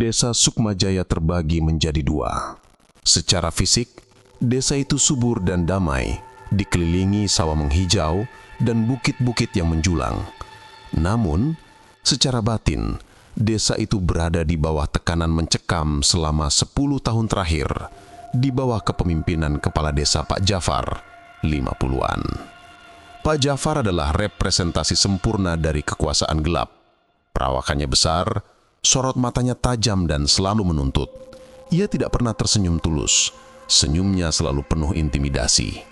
Desa Sukmajaya terbagi menjadi dua. Secara fisik, desa itu subur dan damai, dikelilingi sawah menghijau dan bukit-bukit yang menjulang. Namun, secara batin, desa itu berada di bawah tekanan mencekam selama 10 tahun terakhir, di bawah kepemimpinan Kepala Desa Pak Jafar, 50-an. Pak Jafar adalah representasi sempurna dari kekuasaan gelap. Perawakannya besar, sorot matanya tajam dan selalu menuntut. Ia tidak pernah tersenyum tulus. Senyumnya selalu penuh intimidasi.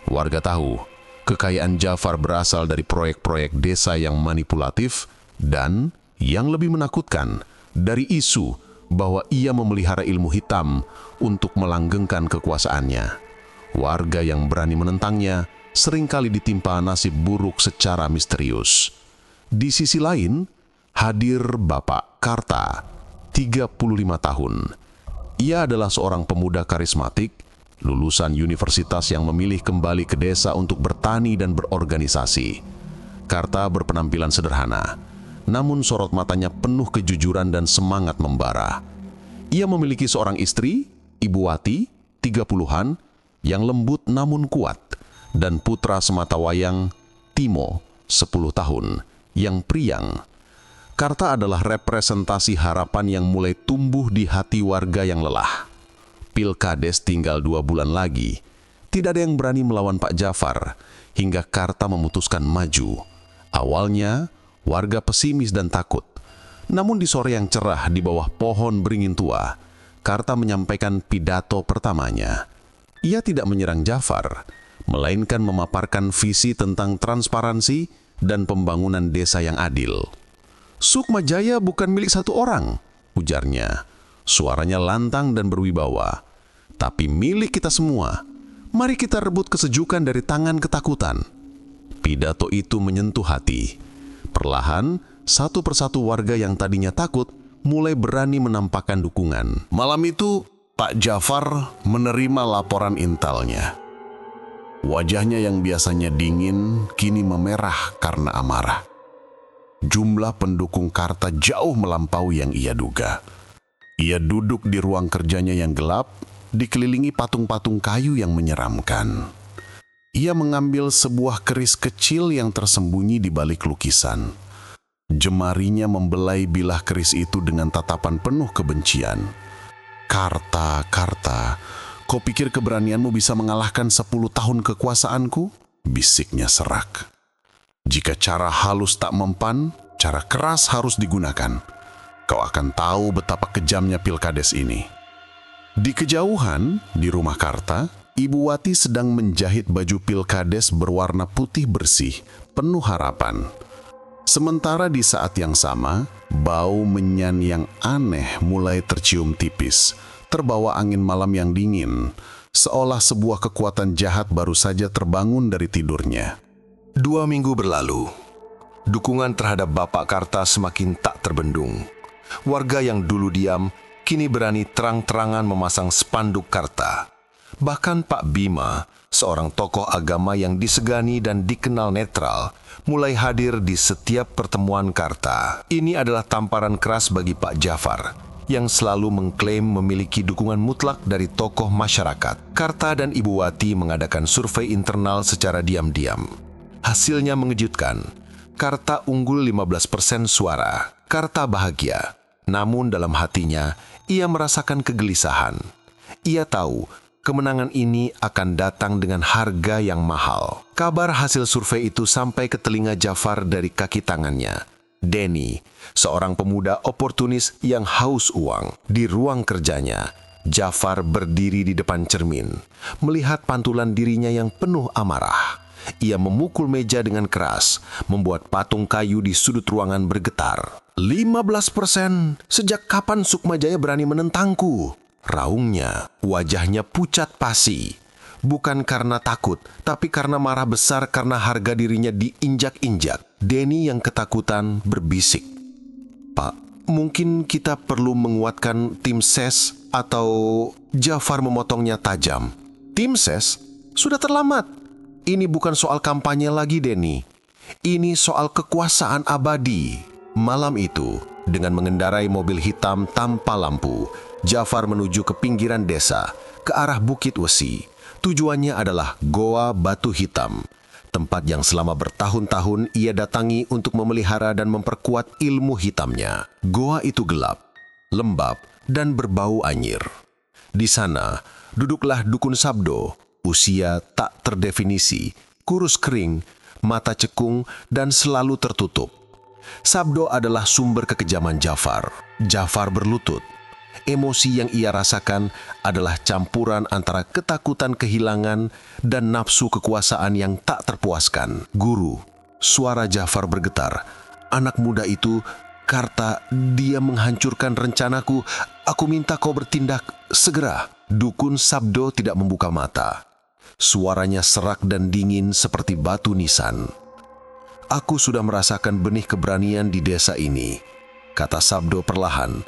Warga tahu, kekayaan Jafar berasal dari proyek-proyek desa yang manipulatif dan, yang lebih menakutkan, dari isu bahwa ia memelihara ilmu hitam untuk melanggengkan kekuasaannya. Warga yang berani menentangnya seringkali ditimpa nasib buruk secara misterius. Di sisi lain, hadir Bapak Karta, 35 tahun. Ia adalah seorang pemuda karismatik, lulusan universitas yang memilih kembali ke desa untuk bertani dan berorganisasi. Karta berpenampilan sederhana, namun sorot matanya penuh kejujuran dan semangat membara. Ia memiliki seorang istri, Ibu Wati, 30-an, yang lembut namun kuat, dan putra sematawayang, Timo, 10 tahun, yang priang. Karta adalah representasi harapan yang mulai tumbuh di hati warga yang lelah. Pilkades tinggal 2 bulan lagi. Tidak ada yang berani melawan Pak Jafar, hingga Karta memutuskan maju. Awalnya, warga pesimis dan takut. Namun di sore yang cerah di bawah pohon beringin tua, Karta menyampaikan pidato pertamanya. Ia tidak menyerang Jafar, melainkan memaparkan visi tentang transparansi dan pembangunan desa yang adil. Sukmajaya bukan milik satu orang, ujarnya. Suaranya lantang dan berwibawa. Tapi milik kita semua. Mari kita rebut kesejukan dari tangan ketakutan. Pidato itu menyentuh hati. Perlahan, satu persatu warga yang tadinya takut mulai berani menampakkan dukungan. Malam itu, Pak Jafar menerima laporan intelnya. Wajahnya yang biasanya dingin kini memerah karena amarah. Jumlah pendukung Karta jauh melampaui yang ia duga. Ia duduk di ruang kerjanya yang gelap, dikelilingi patung-patung kayu yang menyeramkan. Ia mengambil sebuah keris kecil yang tersembunyi di balik lukisan. Jemarinya membelai bilah keris itu dengan tatapan penuh kebencian. Karta, Karta, kau pikir keberanianmu bisa mengalahkan 10 tahun kekuasaanku? Bisiknya serak. Jika cara halus tak mempan, cara keras harus digunakan. Kau akan tahu betapa kejamnya Pilkades ini. Di kejauhan, di rumah Karta, Ibu Wati sedang menjahit baju Pilkades berwarna putih bersih, penuh harapan. Sementara di saat yang sama, bau menyan yang aneh mulai tercium tipis, terbawa angin malam yang dingin, seolah sebuah kekuatan jahat baru saja terbangun dari tidurnya. 2 minggu berlalu. Dukungan terhadap Bapak Karta semakin tak terbendung. Warga yang dulu diam, kini berani terang-terangan memasang spanduk Karta. Bahkan Pak Bima, seorang tokoh agama yang disegani dan dikenal netral, mulai hadir di setiap pertemuan Karta. Ini adalah tamparan keras bagi Pak Jafar, yang selalu mengklaim memiliki dukungan mutlak dari tokoh masyarakat. Karta dan Ibu Wati mengadakan survei internal secara diam-diam. Hasilnya mengejutkan. Karta unggul 15% suara. Karta bahagia. Namun dalam hatinya, ia merasakan kegelisahan. Ia tahu kemenangan ini akan datang dengan harga yang mahal. Kabar hasil survei itu sampai ke telinga Jafar dari kaki tangannya. Denny, seorang pemuda oportunis yang haus uang. Di ruang kerjanya, Jafar berdiri di depan cermin, melihat pantulan dirinya yang penuh amarah. Ia memukul meja dengan keras, membuat patung kayu di sudut ruangan bergetar. 15%? Sejak kapan Sukmajaya berani menentangku? Raungnya, wajahnya pucat pasi. Bukan karena takut, tapi karena marah besar karena harga dirinya diinjak-injak. Denny yang ketakutan berbisik. Pak, mungkin kita perlu menguatkan tim ses atau... Jafar memotongnya tajam. Tim ses? Sudah terlambat. Ini bukan soal kampanye lagi, Denny. Ini soal kekuasaan abadi. Malam itu, Dengan mengendarai mobil hitam tanpa lampu, Jafar menuju ke pinggiran desa, ke arah Bukit Wesi. Tujuannya adalah Goa Batu Hitam, tempat yang selama bertahun-tahun ia datangi untuk memelihara dan memperkuat ilmu hitamnya. Goa itu gelap, lembab, dan berbau anyir. Di sana, duduklah Dukun Sabdo, usia tak terdefinisi, kurus kering, mata cekung, dan selalu tertutup. Sabdo adalah sumber kekejaman Jafar. Jafar berlutut. Emosi yang ia rasakan adalah campuran antara ketakutan kehilangan dan nafsu kekuasaan yang tak terpuaskan. Guru, suara Jafar bergetar. Anak muda itu, Karta, dia menghancurkan rencanaku. Aku minta kau bertindak segera. Dukun Sabdo tidak membuka mata. Suaranya serak dan dingin seperti batu nisan. Aku sudah merasakan benih keberanian di desa ini, kata Sabdo perlahan.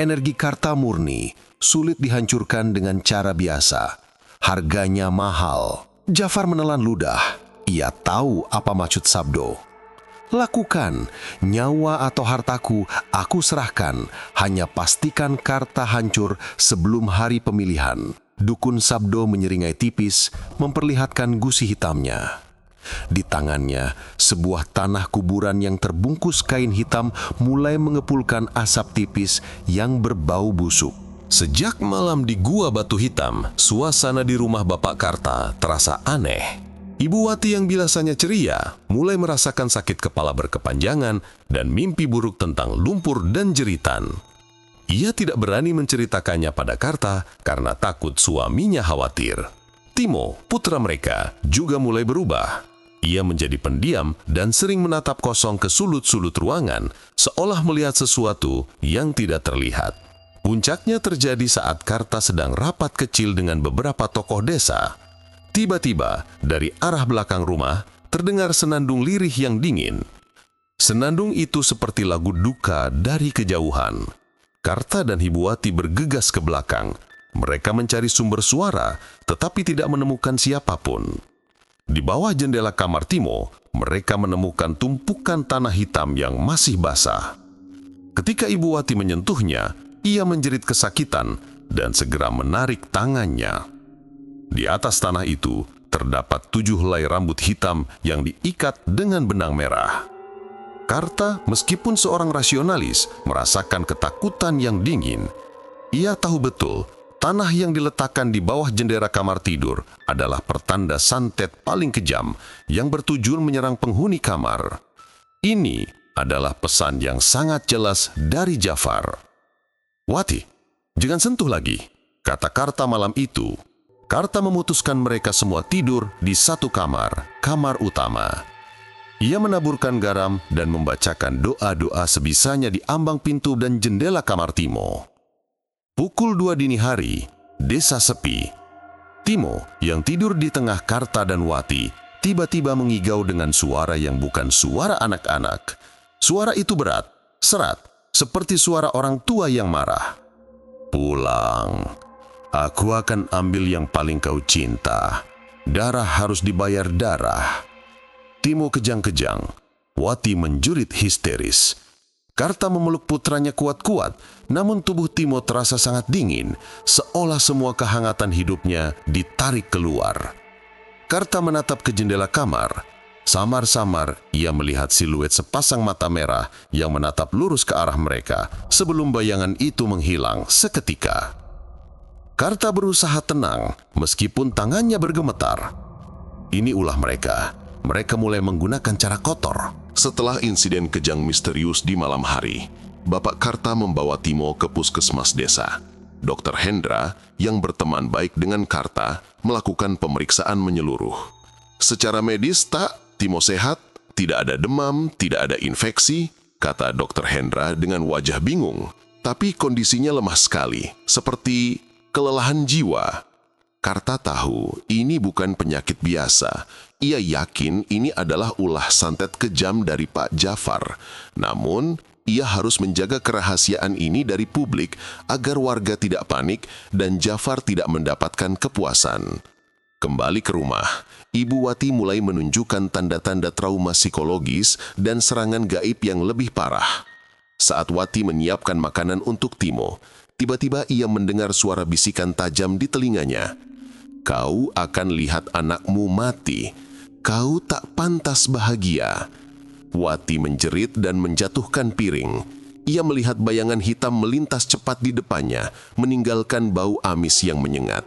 Energi Karta murni, sulit dihancurkan dengan cara biasa. Harganya mahal. Jafar menelan ludah. Ia tahu apa maksud Sabdo. Lakukan, nyawa atau hartaku, aku serahkan. Hanya pastikan Karta hancur sebelum hari pemilihan. Dukun Sabdo menyeringai tipis, memperlihatkan gusi hitamnya. Di tangannya, sebuah tanah kuburan yang terbungkus kain hitam mulai mengepulkan asap tipis yang berbau busuk. Sejak malam di Gua Batu Hitam, suasana di rumah Bapak Karta terasa aneh. Ibu Wati yang biasanya ceria mulai merasakan sakit kepala berkepanjangan dan mimpi buruk tentang lumpur dan jeritan. Ia tidak berani menceritakannya pada Karta karena takut suaminya khawatir. Timo, putra mereka, juga mulai berubah. Ia menjadi pendiam dan sering menatap kosong ke sulut-sulut ruangan, seolah melihat sesuatu yang tidak terlihat. Puncaknya terjadi saat Karta sedang rapat kecil dengan beberapa tokoh desa. Tiba-tiba, dari arah belakang rumah, terdengar senandung lirih yang dingin. Senandung itu seperti lagu duka dari kejauhan. Karta dan Ibu Wati bergegas ke belakang. Mereka mencari sumber suara, tetapi tidak menemukan siapapun. Di bawah jendela kamar Timo, mereka menemukan tumpukan tanah hitam yang masih basah. Ketika Ibu Wati menyentuhnya, ia menjerit kesakitan dan segera menarik tangannya. Di atas tanah itu, terdapat 7 helai rambut hitam yang diikat dengan benang merah. Karta, meskipun seorang rasionalis, merasakan ketakutan yang dingin. Ia tahu betul, tanah yang diletakkan di bawah jendela kamar tidur adalah pertanda santet paling kejam yang bertujuan menyerang penghuni kamar. Ini adalah pesan yang sangat jelas dari Jafar. Wati, jangan sentuh lagi, kata Karta malam itu. Karta memutuskan mereka semua tidur di satu kamar, kamar utama. Ia menaburkan garam dan membacakan doa-doa sebisanya di ambang pintu dan jendela kamar Timo. Pukul 2 dini hari, desa sepi. Timo, yang tidur di tengah Karta dan Wati, tiba-tiba mengigau dengan suara yang bukan suara anak-anak. Suara itu berat, serat, seperti suara orang tua yang marah. Pulang. Aku akan ambil yang paling kau cinta. Darah harus dibayar darah. Timo kejang-kejang. Wati menjurit histeris. Karta memeluk putranya kuat-kuat, namun tubuh Timo terasa sangat dingin, seolah semua kehangatan hidupnya ditarik keluar. Karta menatap ke jendela kamar. Samar-samar ia melihat siluet sepasang mata merah yang menatap lurus ke arah mereka sebelum bayangan itu menghilang seketika. Karta berusaha tenang meskipun tangannya bergemetar. Ini ulah mereka. Mereka mulai menggunakan cara kotor. Setelah insiden kejang misterius di malam hari, Bapak Karta membawa Timo ke puskesmas desa. Dr. Hendra, yang berteman baik dengan Karta, melakukan pemeriksaan menyeluruh. Secara medis Timo sehat, tidak ada demam, tidak ada infeksi, kata Dr. Hendra dengan wajah bingung. Tapi kondisinya lemah sekali, seperti kelelahan jiwa. Karta tahu ini bukan penyakit biasa. Ia yakin ini adalah ulah santet kejam dari Pak Jafar. Namun, ia harus menjaga kerahasiaan ini dari publik agar warga tidak panik dan Jafar tidak mendapatkan kepuasan. Kembali ke rumah, Ibu Wati mulai menunjukkan tanda-tanda trauma psikologis dan serangan gaib yang lebih parah. Saat Wati menyiapkan makanan untuk Timo, tiba-tiba ia mendengar suara bisikan tajam di telinganya. "Kau akan lihat anakmu mati. Kau tak pantas bahagia." Wati menjerit dan menjatuhkan piring. Ia melihat bayangan hitam melintas cepat di depannya, meninggalkan bau amis yang menyengat.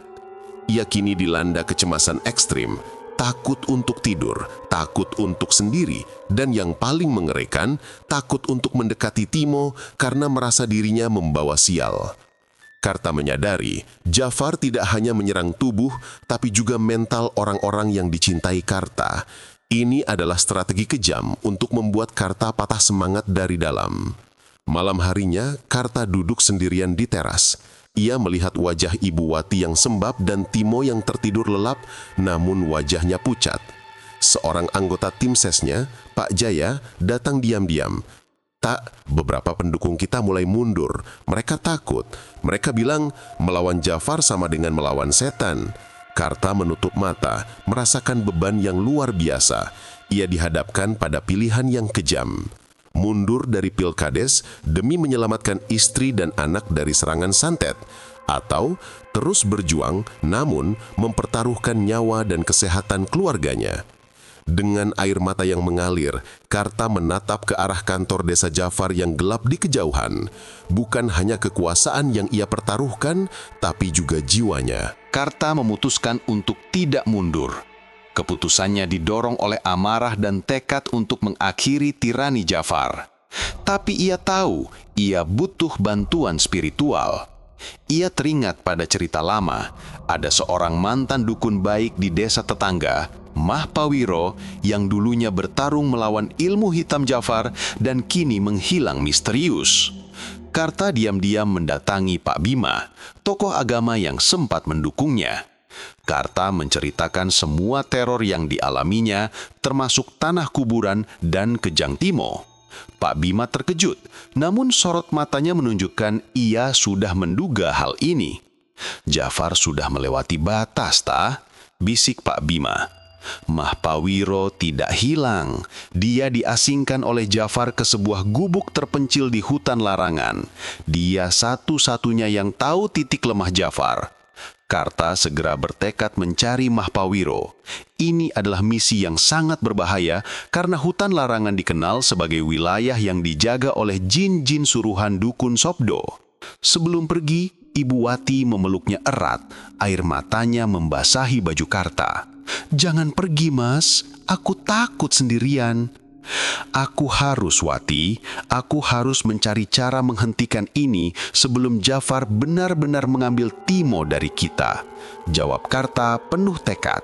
Ia kini dilanda kecemasan ekstrim, takut untuk tidur, takut untuk sendiri, dan yang paling mengerikan, takut untuk mendekati Timo karena merasa dirinya membawa sial. Karta menyadari, Jafar tidak hanya menyerang tubuh, tapi juga mental orang-orang yang dicintai Karta. Ini adalah strategi kejam untuk membuat Karta patah semangat dari dalam. Malam harinya, Karta duduk sendirian di teras. Ia melihat wajah Ibu Wati yang sembab dan Timo yang tertidur lelap, namun wajahnya pucat. Seorang anggota tim sesnya, Pak Jaya, datang diam-diam. "Tak, beberapa pendukung kita mulai mundur. Mereka takut. Mereka bilang melawan Jafar sama dengan melawan setan." Karta menutup mata, merasakan beban yang luar biasa. Ia dihadapkan pada pilihan yang kejam. Mundur dari Pilkades demi menyelamatkan istri dan anak dari serangan santet, atau terus berjuang namun mempertaruhkan nyawa dan kesehatan keluarganya. Dengan air mata yang mengalir, Karta menatap ke arah kantor desa Jafar yang gelap di kejauhan. Bukan hanya kekuasaan yang ia pertaruhkan, tapi juga jiwanya. Karta memutuskan untuk tidak mundur. Keputusannya didorong oleh amarah dan tekad untuk mengakhiri tirani Jafar. Tapi ia tahu ia butuh bantuan spiritual. Ia teringat pada cerita lama, ada seorang mantan dukun baik di desa tetangga, Mahpawiro, yang dulunya bertarung melawan ilmu hitam Jafar dan kini menghilang misterius. Karta diam-diam mendatangi Pak Bima, tokoh agama yang sempat mendukungnya. Karta menceritakan semua teror yang dialaminya, termasuk tanah kuburan dan kejang Timo. Pak Bima terkejut, namun sorot matanya menunjukkan ia sudah menduga hal ini. "Jafar sudah melewati batas, ta?" bisik Pak Bima. "Mahpawiro tidak hilang. Dia diasingkan oleh Jafar ke sebuah gubuk terpencil di hutan larangan. Dia satu-satunya yang tahu titik lemah Jafar." Karta segera bertekad mencari Mahpawiro. Ini adalah misi yang sangat berbahaya karena hutan larangan dikenal sebagai wilayah yang dijaga oleh jin-jin suruhan dukun Sobdo. Sebelum pergi, Ibu Wati memeluknya erat, air matanya membasahi baju Karta. "Jangan pergi, Mas. Aku takut sendirian." "Aku harus, Wati. Aku harus mencari cara menghentikan ini sebelum Jafar benar-benar mengambil Timo dari kita," jawab Karta penuh tekad.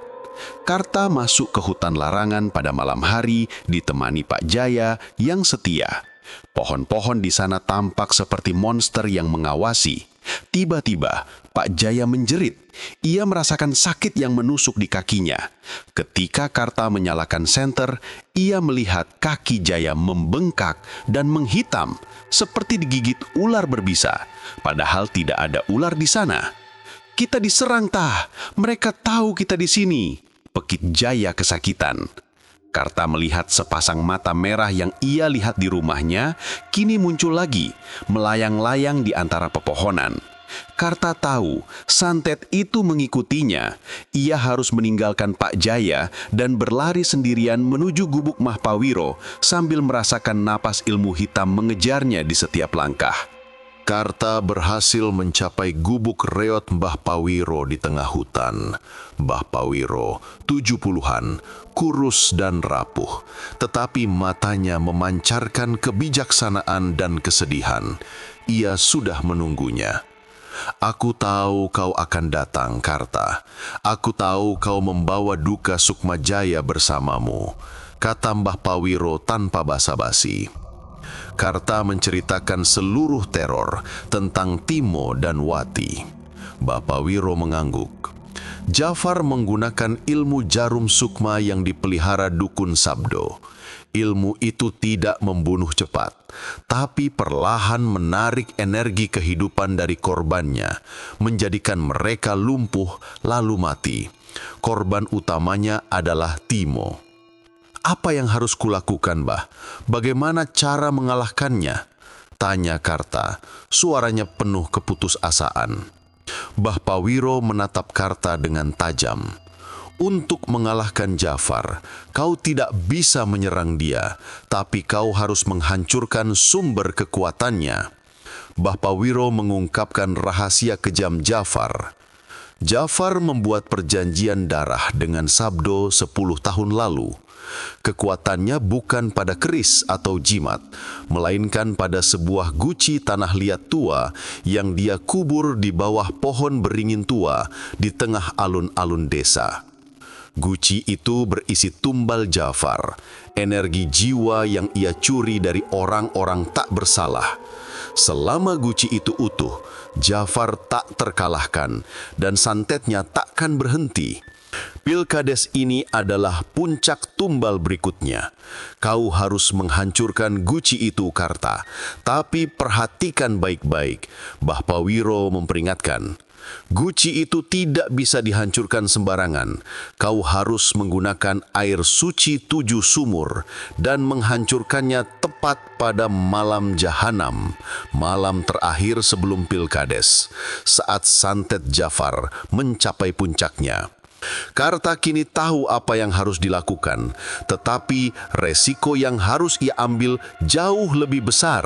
Karta masuk ke hutan larangan pada malam hari ditemani Pak Jaya yang setia. Pohon-pohon di sana tampak seperti monster yang mengawasi. Tiba-tiba, Pak Jaya menjerit. Ia merasakan sakit yang menusuk di kakinya. Ketika Karta menyalakan senter, ia melihat kaki Jaya membengkak dan menghitam, seperti digigit ular berbisa. Padahal tidak ada ular di sana. "Kita diserang, tah. Mereka tahu kita di sini," pekik Jaya kesakitan. Karta melihat sepasang mata merah yang ia lihat di rumahnya, kini muncul lagi, melayang-layang di antara pepohonan. Karta tahu santet itu mengikutinya. Ia harus meninggalkan Pak Jaya dan berlari sendirian menuju gubuk Mahpawiro sambil merasakan napas ilmu hitam mengejarnya di setiap langkah. Karta berhasil mencapai gubuk reot Mbah Pawiro di tengah hutan. Mbah Pawiro, 70-an, kurus dan rapuh, tetapi matanya memancarkan kebijaksanaan dan kesedihan. Ia sudah menunggunya. "Aku tahu kau akan datang, Karta. Aku tahu kau membawa duka Sukmajaya bersamamu," kata Mbah Pawiro tanpa basa-basi. Karta menceritakan seluruh teror tentang Timo dan Wati. Mbah Pawiro mengangguk. Jafar menggunakan ilmu jarum sukma yang dipelihara dukun Sabdo. Ilmu itu tidak membunuh cepat, tapi perlahan menarik energi kehidupan dari korbannya, menjadikan mereka lumpuh lalu mati. Korban utamanya adalah Timo. "Apa yang harus kulakukan, Mbah? Bagaimana cara mengalahkannya?" Tanya Karta, suaranya penuh keputusasaan. Mbah Pawiro menatap Karta dengan tajam. Untuk mengalahkan Jafar, kau tidak bisa menyerang dia, tapi kau harus menghancurkan sumber kekuatannya. Mbah Pawiro mengungkapkan rahasia kejam Jafar. Jafar membuat perjanjian darah dengan Sabdo 10 tahun lalu. Kekuatannya bukan pada keris atau jimat, melainkan pada sebuah guci tanah liat tua yang dia kubur di bawah pohon beringin tua di tengah alun-alun desa. Guci itu berisi tumbal Jafar, energi jiwa yang ia curi dari orang-orang tak bersalah. Selama guci itu utuh, Jafar tak terkalahkan dan santetnya takkan berhenti. Pilkades ini adalah puncak tumbal berikutnya. Kau harus menghancurkan guci itu, Karta. Tapi perhatikan baik-baik. Mbah Pawiro memperingatkan. Guci itu tidak bisa dihancurkan sembarangan. Kau harus menggunakan air suci 7 sumur dan menghancurkannya tepat pada malam Jahanam, malam terakhir sebelum Pilkades, saat santet Jafar mencapai puncaknya. Karta kini tahu apa yang harus dilakukan, tetapi resiko yang harus ia ambil jauh lebih besar.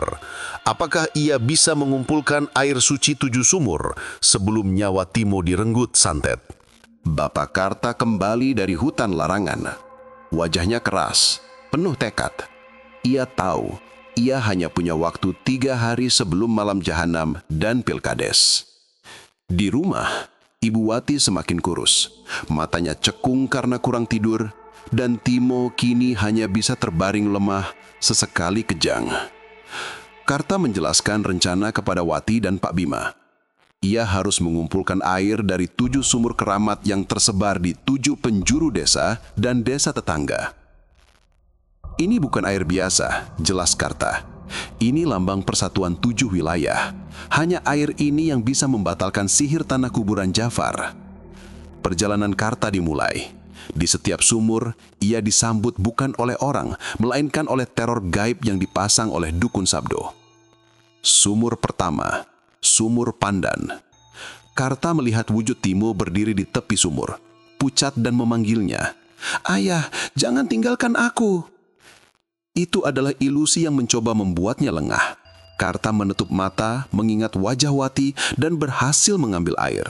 Apakah ia bisa mengumpulkan air suci 7 sumur sebelum nyawa Timo direnggut santet? Bapak Karta kembali dari hutan larangan. Wajahnya keras, penuh tekad. Ia tahu, ia hanya punya waktu 3 hari sebelum malam Jahanam dan Pilkades. Di rumah, Ibu Wati semakin kurus, matanya cekung karena kurang tidur, dan Timo kini hanya bisa terbaring lemah, sesekali kejang. Karta menjelaskan rencana kepada Wati dan Pak Bima. Ia harus mengumpulkan air dari 7 sumur keramat yang tersebar di 7 penjuru desa dan desa tetangga. Ini bukan air biasa, jelas Karta. Ini lambang persatuan 7 wilayah. Hanya air ini yang bisa membatalkan sihir tanah kuburan Jafar. Perjalanan Karta dimulai. Di setiap sumur, ia disambut bukan oleh orang, melainkan oleh teror gaib yang dipasang oleh dukun Sabdo. Sumur pertama, Sumur Pandan. Karta melihat wujud Timo berdiri di tepi sumur, pucat dan memanggilnya. "Ayah, jangan tinggalkan aku." Itu adalah ilusi yang mencoba membuatnya lengah. Karta menutup mata, mengingat wajah Wati, dan berhasil mengambil air.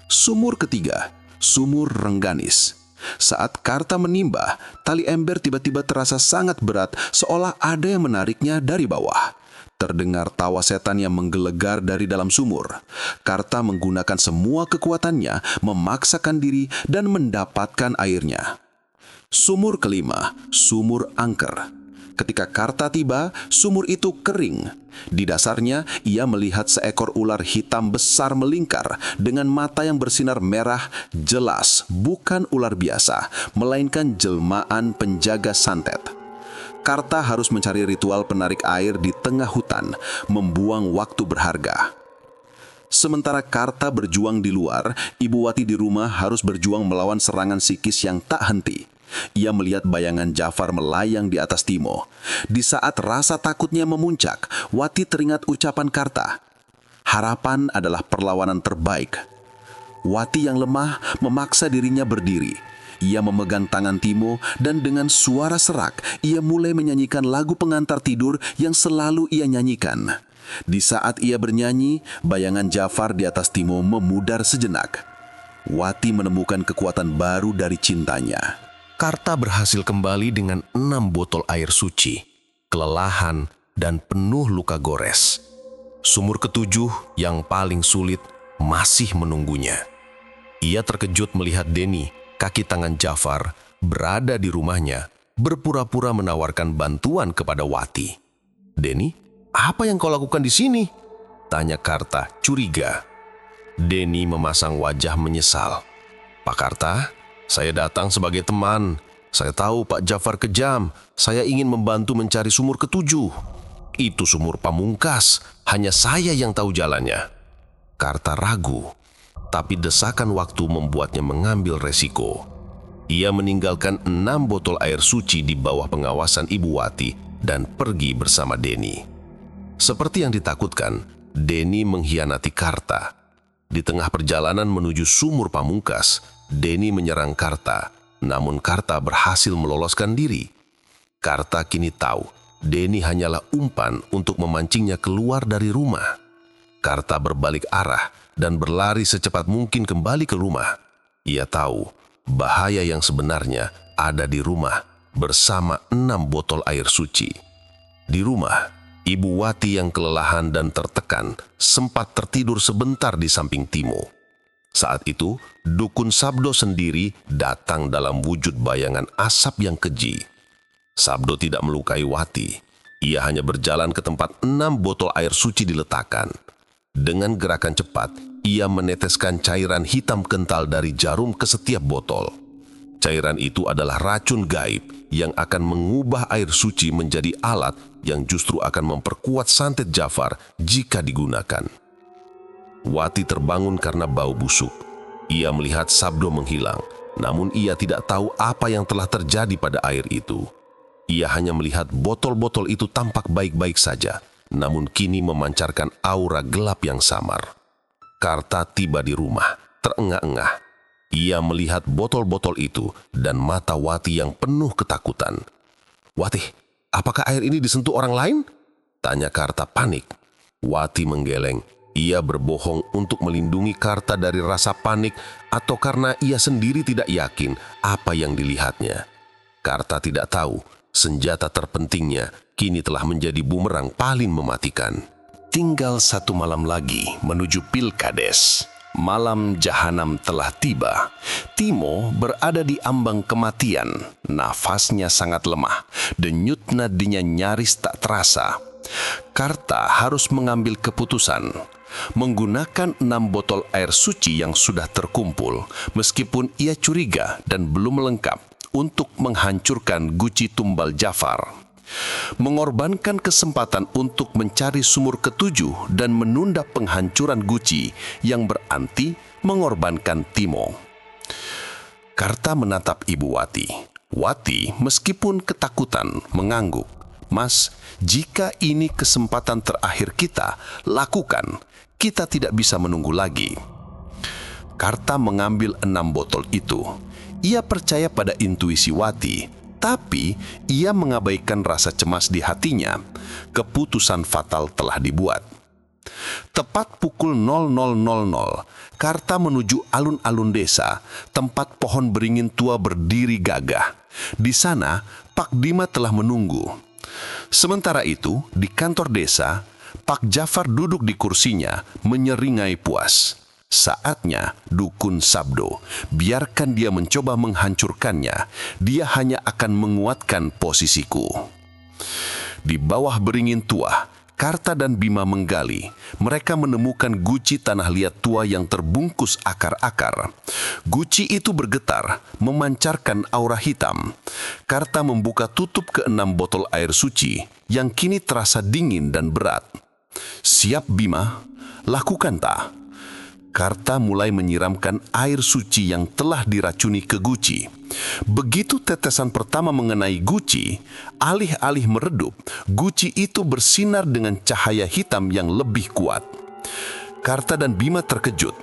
Sumur ketiga, Sumur Rengganis. Saat Karta menimba, tali ember tiba-tiba terasa sangat berat, seolah ada yang menariknya dari bawah. Terdengar tawa setan yang menggelegar dari dalam sumur. Karta menggunakan semua kekuatannya, memaksakan diri, dan mendapatkan airnya. Sumur kelima, Sumur Angker. Ketika Karta tiba, sumur itu kering. Di dasarnya, ia melihat seekor ular hitam besar melingkar dengan mata yang bersinar merah. Jelas bukan ular biasa, melainkan jelmaan penjaga santet. Karta harus mencari ritual penarik air di tengah hutan, membuang waktu berharga. Sementara Karta berjuang di luar, Ibu Wati di rumah harus berjuang melawan serangan psikis yang tak henti. Ia melihat bayangan Jafar melayang di atas Timo. Di saat rasa takutnya memuncak, Wati teringat ucapan Karta. Harapan adalah perlawanan terbaik. Wati yang lemah memaksa dirinya berdiri. Ia memegang tangan Timo dan dengan suara serak, ia mulai menyanyikan lagu pengantar tidur yang selalu ia nyanyikan. Di saat ia bernyanyi, bayangan Jafar di atas Timo memudar sejenak. Wati menemukan kekuatan baru dari cintanya. Karta berhasil kembali dengan 6 botol air suci, kelelahan, dan penuh luka gores. Sumur ketujuh yang paling sulit masih menunggunya. Ia terkejut melihat Deni, kaki tangan Jafar, berada di rumahnya, berpura-pura menawarkan bantuan kepada Wati. "Deni, apa yang kau lakukan di sini?" tanya Karta curiga. Deni memasang wajah menyesal. "Pak Karta, saya datang sebagai teman. Saya tahu Pak Jafar kejam. Saya ingin membantu mencari sumur ketujuh. Itu sumur pamungkas. Hanya saya yang tahu jalannya." Karta ragu, tapi desakan waktu membuatnya mengambil resiko. Ia meninggalkan 6 botol air suci di bawah pengawasan Ibu Wati dan pergi bersama Deni. Seperti yang ditakutkan, Denny mengkhianati Karta. Di tengah perjalanan menuju sumur pamungkas, Denny menyerang Karta, namun Karta berhasil meloloskan diri. Karta kini tahu Denny hanyalah umpan untuk memancingnya keluar dari rumah. Karta berbalik arah dan berlari secepat mungkin kembali ke rumah. Ia tahu bahaya yang sebenarnya ada di rumah bersama 6 botol air suci. Di rumah, Ibu Wati yang kelelahan dan tertekan sempat tertidur sebentar di samping Timo. Saat itu, Dukun Sabdo sendiri datang dalam wujud bayangan asap yang keji. Sabdo tidak melukai Wati. Ia hanya berjalan ke tempat 6 botol air suci diletakkan. Dengan gerakan cepat, ia meneteskan cairan hitam kental dari jarum ke setiap botol. Cairan itu adalah racun gaib yang akan mengubah air suci menjadi alat yang justru akan memperkuat santet Jafar jika digunakan. Wati terbangun karena bau busuk. Ia melihat Sabdo menghilang, namun ia tidak tahu apa yang telah terjadi pada air itu. Ia hanya melihat botol-botol itu tampak baik-baik saja, namun kini memancarkan aura gelap yang samar. Karta tiba di rumah, terengah-engah. Ia melihat botol-botol itu dan mata Wati yang penuh ketakutan. "Wati, apakah air ini disentuh orang lain?" tanya Karta panik. Wati menggeleng. Ia berbohong untuk melindungi Karta dari rasa panik atau karena ia sendiri tidak yakin apa yang dilihatnya. Karta tidak tahu senjata terpentingnya kini telah menjadi bumerang paling mematikan. Tinggal 1 malam lagi menuju Pilkades. Malam jahanam telah tiba. Timo berada di ambang kematian. Nafasnya sangat lemah. Denyut nadinya nyaris tak terasa. Karta harus mengambil keputusan. Menggunakan 6 botol air suci yang sudah terkumpul, meskipun ia curiga dan belum lengkap, untuk menghancurkan guci tumbal Jafar. Mengorbankan kesempatan untuk mencari sumur ke-7 dan menunda penghancuran guci yang berarti mengorbankan Timo. Karta menatap Ibu Wati. Wati meskipun ketakutan mengangguk. "Mas, jika ini kesempatan terakhir kita, lakukan. Kita tidak bisa menunggu lagi." Karta mengambil 6 botol itu. Ia percaya pada intuisi Wati, tapi ia mengabaikan rasa cemas di hatinya. Keputusan fatal telah dibuat. Tepat pukul 00.00, Karta menuju alun-alun desa, tempat pohon beringin tua berdiri gagah. Di sana, Pak Dima telah menunggu. Sementara itu, di kantor desa, Pak Jafar duduk di kursinya, menyeringai puas. Saatnya Dukun Sabdo. Biarkan dia mencoba menghancurkannya. Dia hanya akan menguatkan posisiku. Di bawah beringin tua, Karta dan Bima menggali. Mereka menemukan guci tanah liat tua yang terbungkus akar-akar. Guci itu bergetar, memancarkan aura hitam. Karta membuka tutup ke-6 botol air suci yang kini terasa dingin dan berat. "Siap, Bima? Lakukan tak?" Karta mulai menyiramkan air suci yang telah diracuni ke guci. Begitu tetesan pertama mengenai guci, alih-alih meredup, guci itu bersinar dengan cahaya hitam yang lebih kuat. Karta dan Bima terkejut.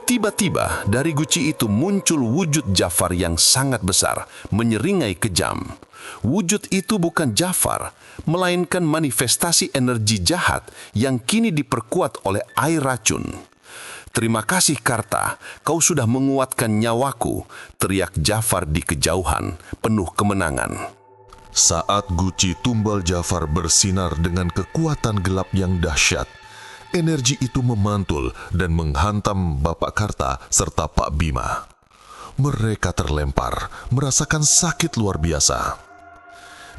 Tiba-tiba dari guci itu muncul wujud Jafar yang sangat besar, menyeringai kejam. Wujud itu bukan Jafar, melainkan manifestasi energi jahat yang kini diperkuat oleh air racun. "Terima kasih Karta, kau sudah menguatkan nyawaku," teriak Jafar di kejauhan, penuh kemenangan. Saat guci tumbal Jafar bersinar dengan kekuatan gelap yang dahsyat, energi itu memantul dan menghantam Bapak Karta serta Pak Bima. Mereka terlempar, merasakan sakit luar biasa.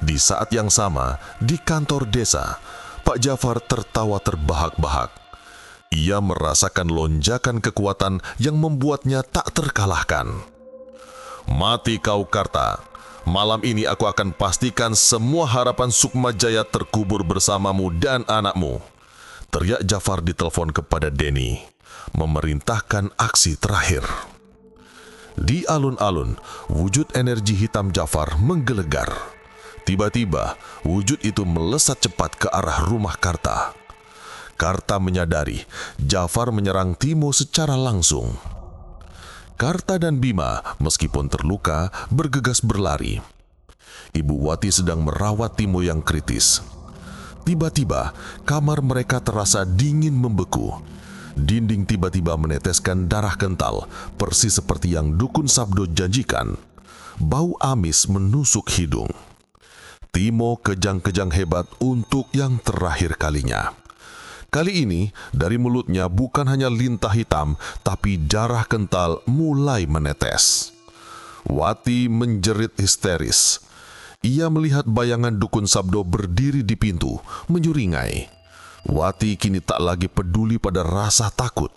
Di saat yang sama, di kantor desa, Pak Jafar tertawa terbahak-bahak. Ia merasakan lonjakan kekuatan yang membuatnya tak terkalahkan. "Mati kau Karta. Malam ini aku akan pastikan semua harapan Sukma Jaya terkubur bersamamu dan anakmu," teriak Jafar di telepon kepada Denny, memerintahkan aksi terakhir. Di alun-alun, wujud energi hitam Jafar menggelegar. Tiba-tiba, wujud itu melesat cepat ke arah rumah Karta. Karta menyadari Jafar menyerang Timo secara langsung. Karta dan Bima, meskipun terluka, bergegas berlari. Ibu Wati sedang merawat Timo yang kritis. Tiba-tiba, kamar mereka terasa dingin membeku. Dinding tiba-tiba meneteskan darah kental, persis seperti yang Dukun Sabdo janjikan. Bau amis menusuk hidung. Timo kejang-kejang hebat untuk yang terakhir kalinya. Kali ini, dari mulutnya bukan hanya lintah hitam, tapi darah kental mulai menetes. Wati menjerit histeris. Ia melihat bayangan Dukun Sabdo berdiri di pintu, menyuringai. Wati kini tak lagi peduli pada rasa takut.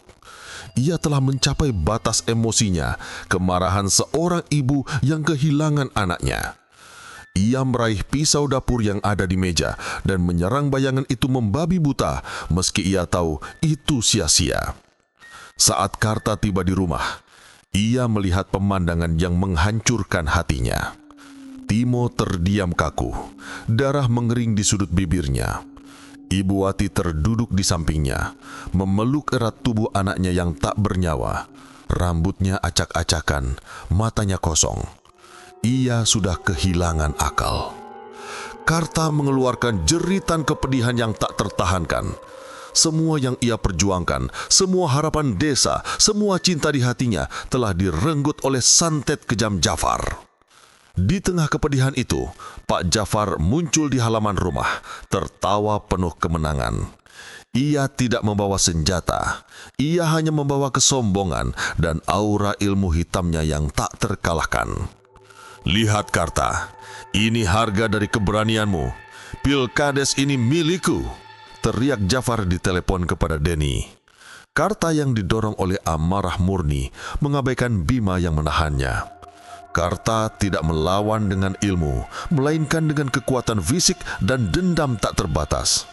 Ia telah mencapai batas emosinya, kemarahan seorang ibu yang kehilangan anaknya. Ia meraih pisau dapur yang ada di meja dan menyerang bayangan itu membabi buta, meski ia tahu itu sia-sia. Saat Karta tiba di rumah, ia melihat pemandangan yang menghancurkan hatinya. Timo terdiam kaku, darah mengering di sudut bibirnya. Ibu Wati terduduk di sampingnya, memeluk erat tubuh anaknya yang tak bernyawa. Rambutnya acak-acakan, matanya kosong. Ia sudah kehilangan akal. Karta mengeluarkan jeritan kepedihan yang tak tertahankan. Semua yang ia perjuangkan, semua harapan desa, semua cinta di hatinya telah direnggut oleh santet kejam Jafar. Di tengah kepedihan itu, Pak Jafar muncul di halaman rumah, tertawa penuh kemenangan. Ia tidak membawa senjata, ia hanya membawa kesombongan dan aura ilmu hitamnya yang tak terkalahkan. Lihat Karta, ini harga dari keberanianmu. Pilkades ini milikku, teriak Jafar di telepon kepada Denny. Karta yang didorong oleh amarah murni mengabaikan Bima yang menahannya. Karta tidak melawan dengan ilmu, melainkan dengan kekuatan fisik dan dendam tak terbatas.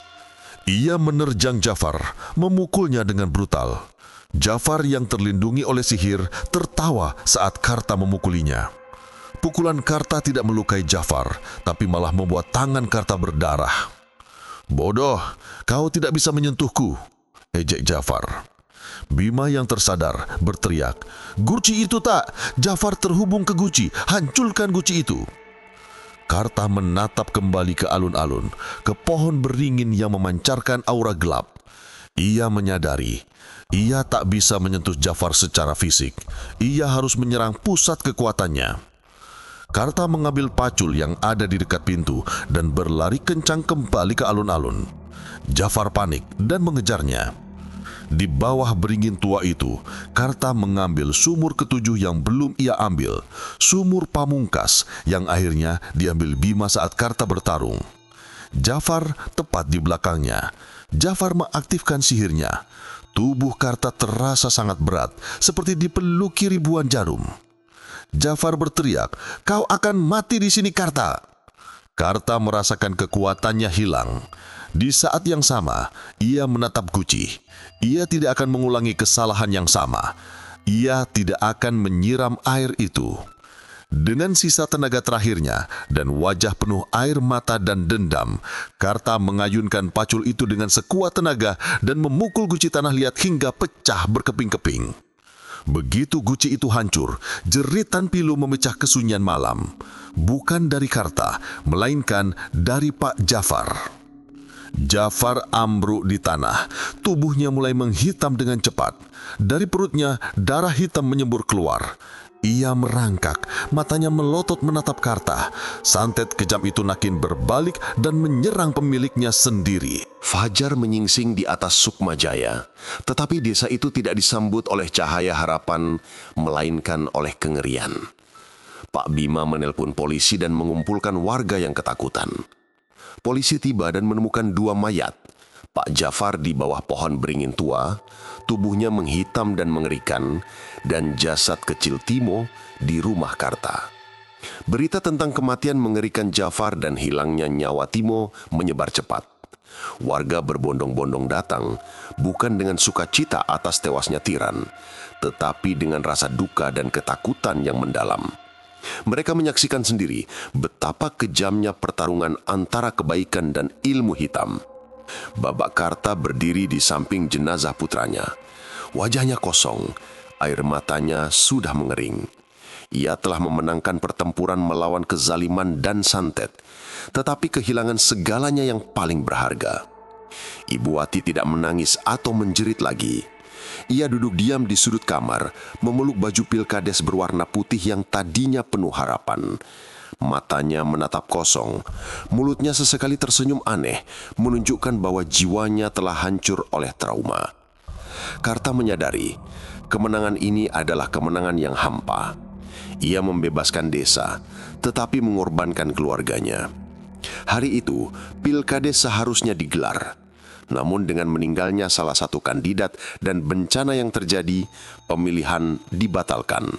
Ia menerjang Jafar, memukulnya dengan brutal. Jafar yang terlindungi oleh sihir tertawa saat Karta memukulinya. Pukulan Karta tidak melukai Jafar, tapi malah membuat tangan Karta berdarah. "Bodoh, kau tidak bisa menyentuhku," ejek Jafar. Bima yang tersadar berteriak, "Guci itu tak! Jafar terhubung ke Guci, hancurkan Guci itu!" Karta menatap kembali ke alun-alun, ke pohon beringin yang memancarkan aura gelap. Ia menyadari, ia tak bisa menyentuh Jafar secara fisik. Ia harus menyerang pusat kekuatannya. Karta mengambil pacul yang ada di dekat pintu dan berlari kencang kembali ke alun-alun. Jafar panik dan mengejarnya. Di bawah beringin tua itu, Karta mengambil sumur ketujuh yang belum ia ambil, sumur pamungkas yang akhirnya diambil Bima saat Karta bertarung. Jafar tepat di belakangnya. Jafar mengaktifkan sihirnya. Tubuh Karta terasa sangat berat, seperti dipeluki ribuan jarum. Jafar berteriak, "Kau akan mati di sini, Karta!" Karta merasakan kekuatannya hilang. Di saat yang sama, ia menatap Guci. Ia tidak akan mengulangi kesalahan yang sama. Ia tidak akan menyiram air itu. Dengan sisa tenaga terakhirnya dan wajah penuh air mata dan dendam, Karta mengayunkan pacul itu dengan sekuat tenaga dan memukul Guci tanah liat hingga pecah berkeping-keping. Begitu Guci itu hancur, jeritan pilu memecah kesunyian malam. Bukan dari Karta, melainkan dari Pak Jafar. Jafar ambruk di tanah, tubuhnya mulai menghitam dengan cepat. Dari perutnya, darah hitam menyembur keluar. Ia merangkak, matanya melotot menatap Karta. Santet kejam itu makin berbalik dan menyerang pemiliknya sendiri. Fajar menyingsing di atas Sukmajaya, tetapi desa itu tidak disambut oleh cahaya harapan, melainkan oleh kengerian. Pak Bima menelpon polisi dan mengumpulkan warga yang ketakutan. Polisi tiba dan menemukan 2 mayat. Pak Jafar di bawah pohon beringin tua, tubuhnya menghitam dan mengerikan, dan jasad kecil Timo di rumah Karta. Berita tentang kematian mengerikan Jafar dan hilangnya nyawa Timo menyebar cepat. Warga berbondong-bondong datang, bukan dengan sukacita atas tewasnya tiran, tetapi dengan rasa duka dan ketakutan yang mendalam. Mereka menyaksikan sendiri betapa kejamnya pertarungan antara kebaikan dan ilmu hitam. Babak Karta berdiri di samping jenazah putranya. Wajahnya kosong, air matanya sudah mengering. Ia telah memenangkan pertempuran melawan kezaliman dan santet, tetapi kehilangan segalanya yang paling berharga. Ibu Wati tidak menangis atau menjerit lagi. Ia duduk diam di sudut kamar, memeluk baju pilkades berwarna putih yang tadinya penuh harapan. Matanya menatap kosong, mulutnya sesekali tersenyum aneh, menunjukkan bahwa jiwanya telah hancur oleh trauma. Karta menyadari, kemenangan ini adalah kemenangan yang hampa. Ia membebaskan desa, tetapi mengorbankan keluarganya. Hari itu, pilkades seharusnya digelar. Namun dengan meninggalnya salah satu kandidat dan bencana yang terjadi, pemilihan dibatalkan.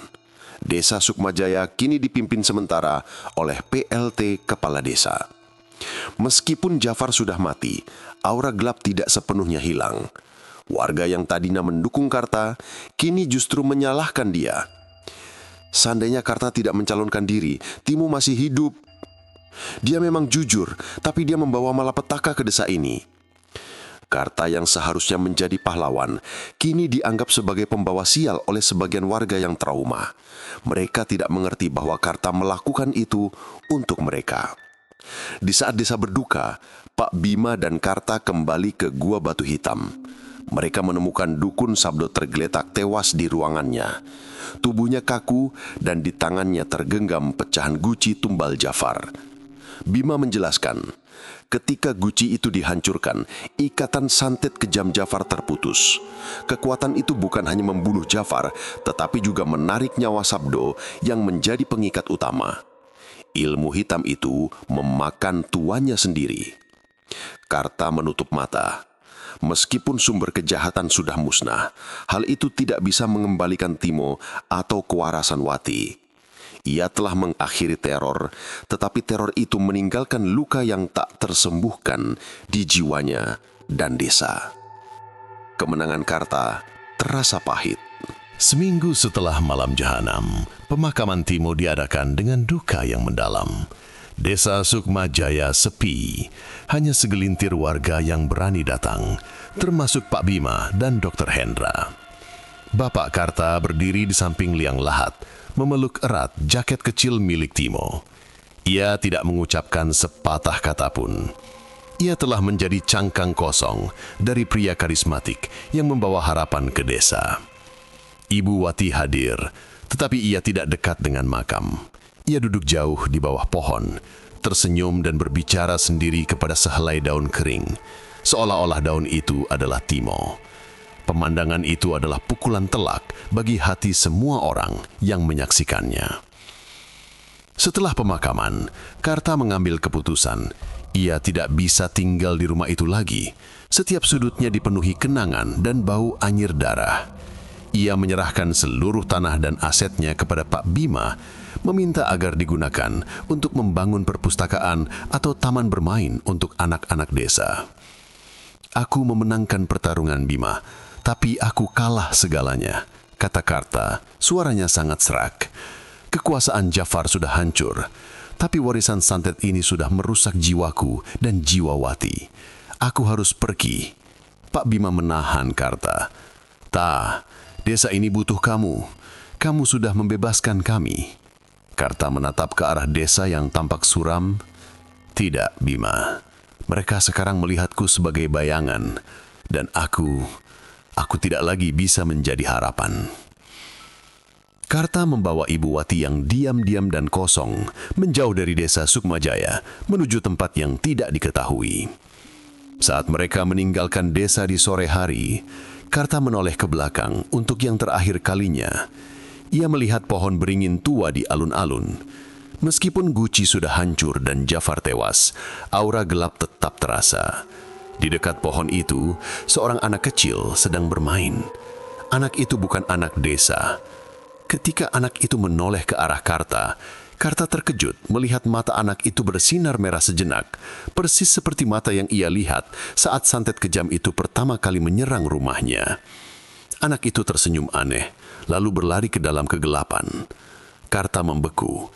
Desa Sukmajaya kini dipimpin sementara oleh PLT Kepala Desa. Meskipun Jafar sudah mati, aura gelap tidak sepenuhnya hilang. Warga yang tadinya mendukung Karta, kini justru menyalahkan dia. Seandainya Karta tidak mencalonkan diri, Timo masih hidup. Dia memang jujur, tapi dia membawa malapetaka ke desa ini. Karta yang seharusnya menjadi pahlawan, kini dianggap sebagai pembawa sial oleh sebagian warga yang trauma. Mereka tidak mengerti bahwa Karta melakukan itu untuk mereka. Di saat desa berduka, Pak Bima dan Karta kembali ke Gua Batu Hitam. Mereka menemukan dukun Sabdo tergeletak tewas di ruangannya. Tubuhnya kaku dan di tangannya tergenggam pecahan guci tumbal Jafar. Bima menjelaskan, ketika guci itu dihancurkan, ikatan santet kejam Jafar terputus. Kekuatan itu bukan hanya membunuh Jafar, tetapi juga menarik nyawa Sabdo yang menjadi pengikat utama. Ilmu hitam itu memakan tuannya sendiri. Karta menutup mata. Meskipun sumber kejahatan sudah musnah, hal itu tidak bisa mengembalikan Timo atau kewarasan Wati. Ia telah mengakhiri teror, tetapi teror itu meninggalkan luka yang tak tersembuhkan di jiwanya dan desa. Kemenangan Karta terasa pahit. Seminggu setelah malam jahanam, pemakaman Timo diadakan dengan duka yang mendalam. Desa Sukmajaya sepi, hanya segelintir warga yang berani datang, termasuk Pak Bima dan Dr. Hendra. Bapak Karta berdiri di samping liang lahat, memeluk erat jaket kecil milik Timo. Ia tidak mengucapkan sepatah kata pun. Ia telah menjadi cangkang kosong dari pria karismatik yang membawa harapan ke desa. Ibu Wati hadir, tetapi ia tidak dekat dengan makam. Ia duduk jauh di bawah pohon, tersenyum dan berbicara sendiri kepada sehelai daun kering, seolah-olah daun itu adalah Timo. Pemandangan itu adalah pukulan telak bagi hati semua orang yang menyaksikannya. Setelah pemakaman, Karta mengambil keputusan. Ia tidak bisa tinggal di rumah itu lagi. Setiap sudutnya dipenuhi kenangan dan bau anyir darah. Ia menyerahkan seluruh tanah dan asetnya kepada Pak Bima, meminta agar digunakan untuk membangun perpustakaan atau taman bermain untuk anak-anak desa. Aku memenangkan pertarungan Bima, tapi aku kalah segalanya, kata Karta, suaranya sangat serak. Kekuasaan Jafar sudah hancur, tapi warisan santet ini sudah merusak jiwaku dan jiwa Wati. Aku harus pergi. Pak Bima menahan Karta. Desa ini butuh kamu. Kamu sudah membebaskan kami. Karta menatap ke arah desa yang tampak suram. Tidak, Bima. Mereka sekarang melihatku sebagai bayangan, dan aku tidak lagi bisa menjadi harapan. Karta membawa Ibu Wati yang diam-diam dan kosong menjauh dari desa Sukmajaya menuju tempat yang tidak diketahui. Saat mereka meninggalkan desa di sore hari, Karta menoleh ke belakang untuk yang terakhir kalinya. Ia melihat pohon beringin tua di alun-alun. Meskipun guci sudah hancur dan Jafar tewas, aura gelap tetap terasa. Di dekat pohon itu, seorang anak kecil sedang bermain. Anak itu bukan anak desa. Ketika anak itu menoleh ke arah Karta, Karta terkejut melihat mata anak itu bersinar merah sejenak, persis seperti mata yang ia lihat saat santet kejam itu pertama kali menyerang rumahnya. Anak itu tersenyum aneh, lalu berlari ke dalam kegelapan. Karta membeku.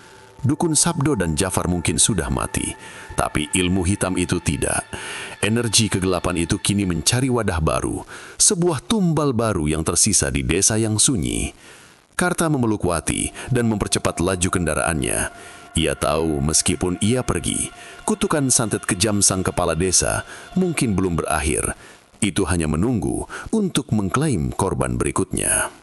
Dukun Sabdo dan Jafar mungkin sudah mati, tapi ilmu hitam itu tidak. Energi kegelapan itu kini mencari wadah baru, sebuah tumbal baru yang tersisa di desa yang sunyi. Karta memeluk Wati dan mempercepat laju kendaraannya. Ia tahu meskipun ia pergi, kutukan santet kejam sang kepala desa mungkin belum berakhir. Itu hanya menunggu untuk mengklaim korban berikutnya.